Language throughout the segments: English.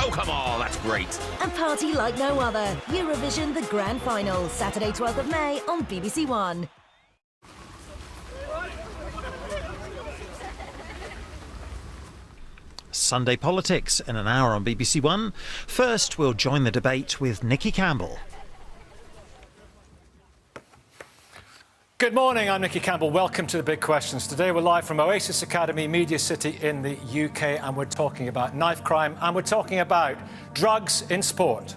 Oh, come on, that's great. And party like no other. Eurovision the Grand Final, Saturday 12th of May on BBC One. Sunday Politics in an hour on BBC One. First, we'll join the debate with Nicky Campbell. Good morning, I'm Nicky Campbell. Welcome to The Big Questions. Today we're live from Oasis Academy, Media City in the UK, and we're talking about knife crime and we're talking about drugs in sport.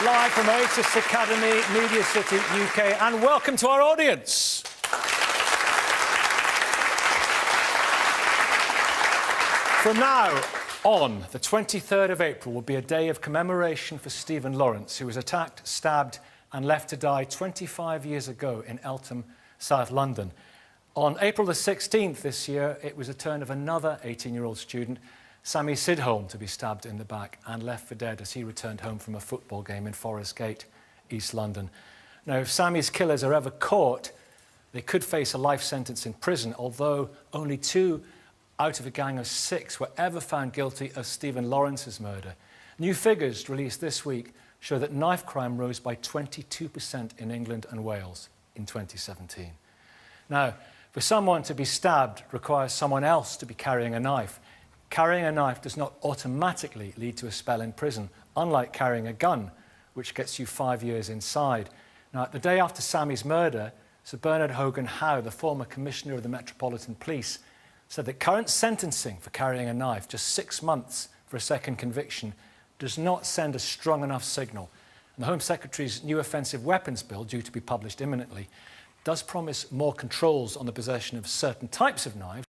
Live from Oasis Academy, Media City, UK, and welcome to our audience. From now on, the 23rd of April will be a day of commemoration for Stephen Lawrence, who was attacked, stabbed and left to die 25 years ago in Eltham, South London. On April the 16th this year, it was a turn of another 18-year-old student, Sammy Sidholm, to be stabbed in the back and left for dead as he returned home from a football game in Forest Gate, East London. Now, if Sammy's killers are ever caught, they could face a life sentence in prison, although only 2 out of a gang of 6 were ever found guilty of Stephen Lawrence's murder. New figures released this week show that knife crime rose by 22% in England and Wales in 2017. Now, for someone to be stabbed requires someone else to be carrying a knife. Carrying a knife does not automatically lead to a spell in prison, unlike carrying a gun, which gets you 5 years inside. Now, the day after Sammy's murder, Sir Bernard Hogan Howe, the former Commissioner of the Metropolitan Police, said that current sentencing for carrying a knife, just 6 months for a second conviction, does not send a strong enough signal. And the Home Secretary's new offensive weapons bill, due to be published imminently, does promise more controls on the possession of certain types of knives.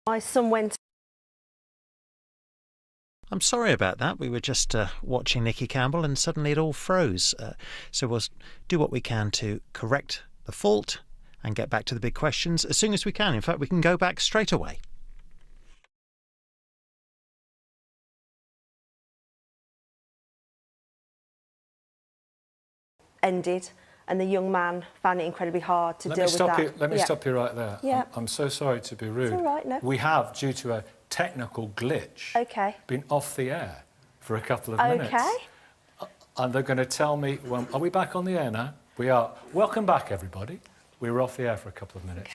My son went. I'm sorry about that. We were just watching Nicky Campbell and suddenly it all froze. So we'll do what we can to correct the fault and get back to the big questions as soon as we can. In fact, we can go back straight away. Ended, and the young man found it incredibly hard to deal with that. Let me stop you right there. Yeah. I'm so sorry to be rude. It's all right, no. We have, due to a technical glitch, been off the air for a couple of minutes. Okay. And they're going to tell me, well, are we back on the air now? We are. Welcome back, everybody. We were off the air for a couple of minutes.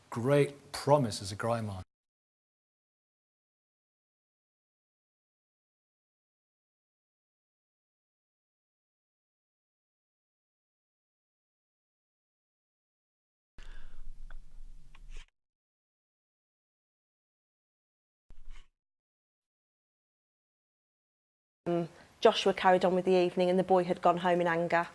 Great promise as a grime. Joshua carried on with the evening and the boy had gone home in anger.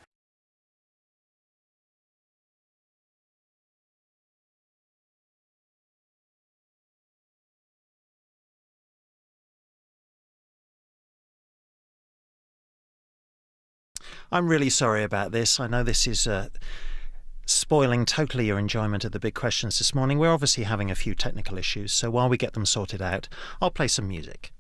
I'm really sorry about this. I know this is spoiling totally your enjoyment of the big questions this morning. We're obviously having a few technical issues, so while we get them sorted out, I'll play some music.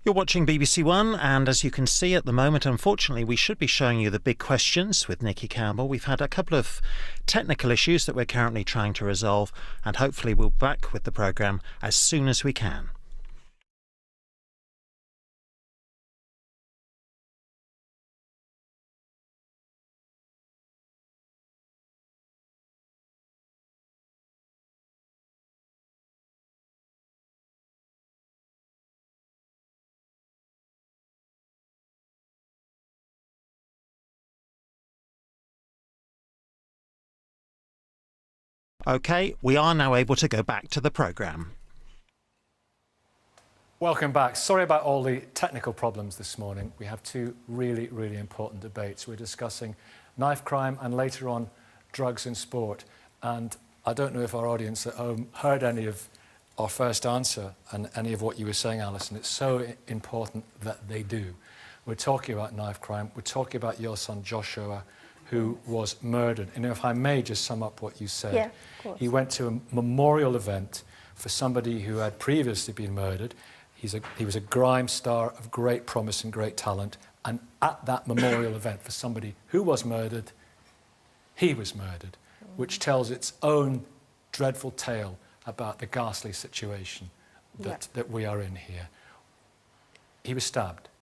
You're watching BBC One, and as you can see at the moment, unfortunately, we should be showing you the big questions with Nicky Campbell. We've had a couple of technical issues that we're currently trying to resolve, and hopefully we'll be back with the programme as soon as we can. OK, we are now able to go back to the programme. Welcome back. Sorry about all the technical problems this morning. We have two really, really important debates. We're discussing knife crime and later on drugs in sport. And I don't know if our audience at home heard any of our first answer and any of what you were saying, Alison. It's so important that they do. We're talking about knife crime. We're talking about your son Joshua, who was murdered. And if I may just sum up what you said. Yeah, of course. He went to a memorial event for somebody who had previously been murdered. He was a grime star of great promise and great talent. And at that memorial event for somebody who was murdered, he was murdered, which tells its own dreadful tale about the ghastly situation that we are in here. He was stabbed.